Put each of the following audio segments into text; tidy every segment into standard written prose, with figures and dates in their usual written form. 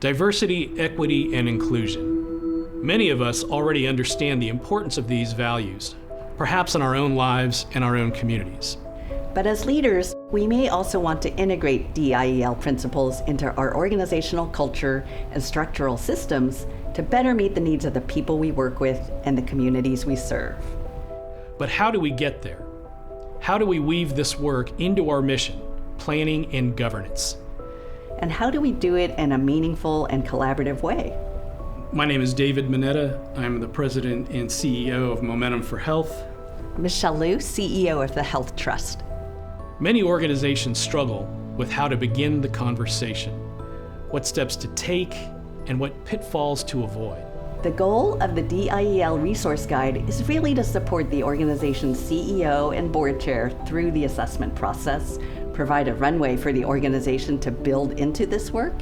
Diversity, equity, and inclusion. Many of us already understand the importance of these values, perhaps in our own lives and our own communities. But as leaders, we may also want to integrate DIEL principles into our organizational culture and structural systems to better meet the needs of the people we work with and the communities we serve. But how do we get there? How do we weave this work into our mission, planning, and governance? And how do we do it in a meaningful and collaborative way? My name is David Mineta. I'm the president and CEO of Momentum for Health. Michelle Liu, CEO of the Health Trust. Many organizations struggle with how to begin the conversation, what steps to take, and what pitfalls to avoid. The goal of the DIEL Resource Guide is really to support the organization's CEO and board chair through the assessment process, provide a runway for the organization to build into this work,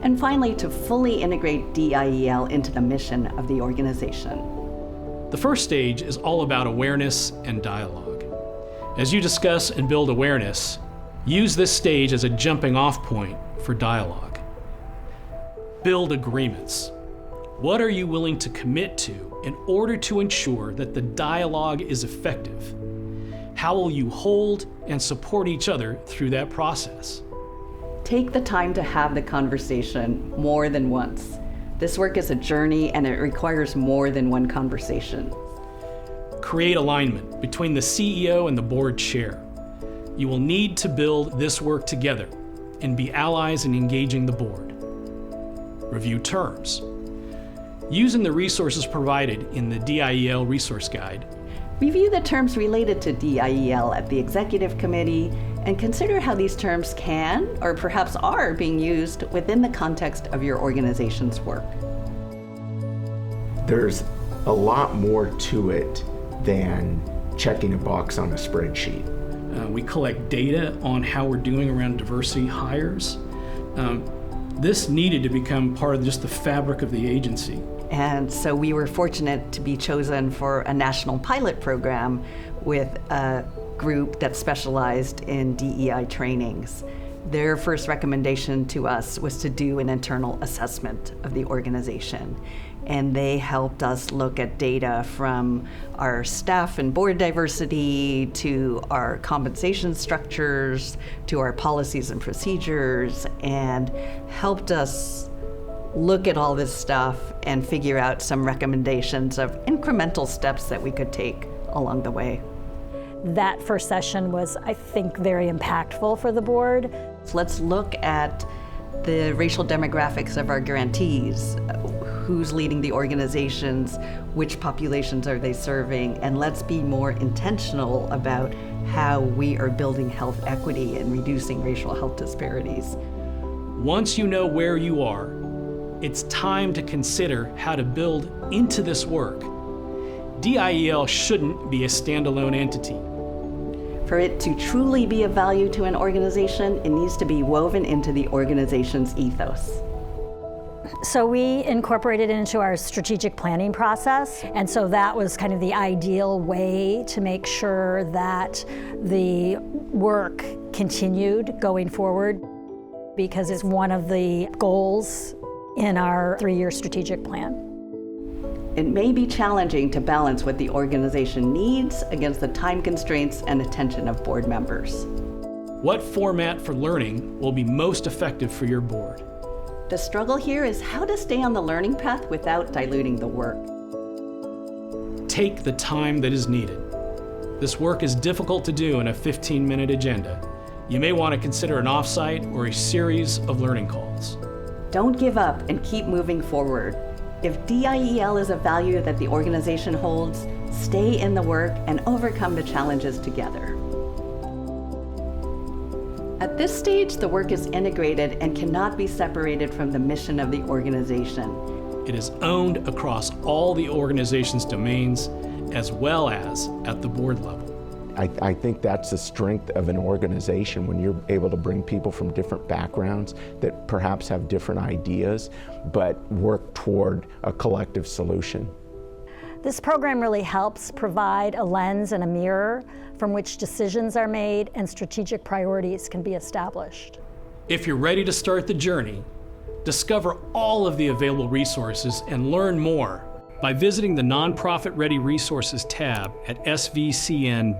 and finally to fully integrate DIEL into the mission of the organization. The first stage is all about awareness and dialogue. As you discuss and build awareness, use this stage as a jumping-off point for dialogue. Build agreements. What are you willing to commit to in order to ensure that the dialogue is effective? How will you hold and support each other through that process? Take the time to have the conversation more than once. This work is a journey and it requires more than one conversation. Create alignment between the CEO and the board chair. You will need to build this work together and be allies in engaging the board. Review terms. Using the resources provided in the DIEL Resource Guide, review the terms related to DIEL at the Executive Committee and consider how these terms can, or perhaps are, being used within the context of your organization's work. There's a lot more to it than checking a box on a spreadsheet. We collect data on how we're doing around diversity hires. This needed to become part of just the fabric of the agency. And so we were fortunate to be chosen for a national pilot program with a group that specialized in DEI trainings. Their first recommendation to us was to do an internal assessment of the organization. And they helped us look at data from our staff and board diversity to our compensation structures to our policies and procedures, and helped us look at all this stuff and figure out some recommendations of incremental steps that we could take along the way. That first session was, I think, very impactful for the board. So let's look at the racial demographics of our grantees. Who's leading the organizations? Which populations are they serving? And let's be more intentional about how we are building health equity and reducing racial health disparities. Once you know where you are, it's time to consider how to build into this work. DIEL shouldn't be a standalone entity. For it to truly be of value to an organization, it needs to be woven into the organization's ethos. So we incorporated it into our strategic planning process, and so that was kind of the ideal way to make sure that the work continued going forward, because it's one of the goals in our 3-year strategic plan. It may be challenging to balance what the organization needs against the time constraints and attention of board members. What format for learning will be most effective for your board? The struggle here is how to stay on the learning path without diluting the work. Take the time that is needed. This work is difficult to do in a 15-minute agenda. You may want to consider an offsite or a series of learning calls. Don't give up and keep moving forward. If DIEL is a value that the organization holds, stay in the work and overcome the challenges together. At this stage, the work is integrated and cannot be separated from the mission of the organization. It is owned across all the organization's domains, as well as at the board level. I think that's the strength of an organization, when you're able to bring people from different backgrounds that perhaps have different ideas, but work toward a collective solution. This program really helps provide a lens and a mirror from which decisions are made and strategic priorities can be established. If you're ready to start the journey, Discover all of the available resources and learn more by visiting the Nonprofit Ready Resources tab at svcn.org.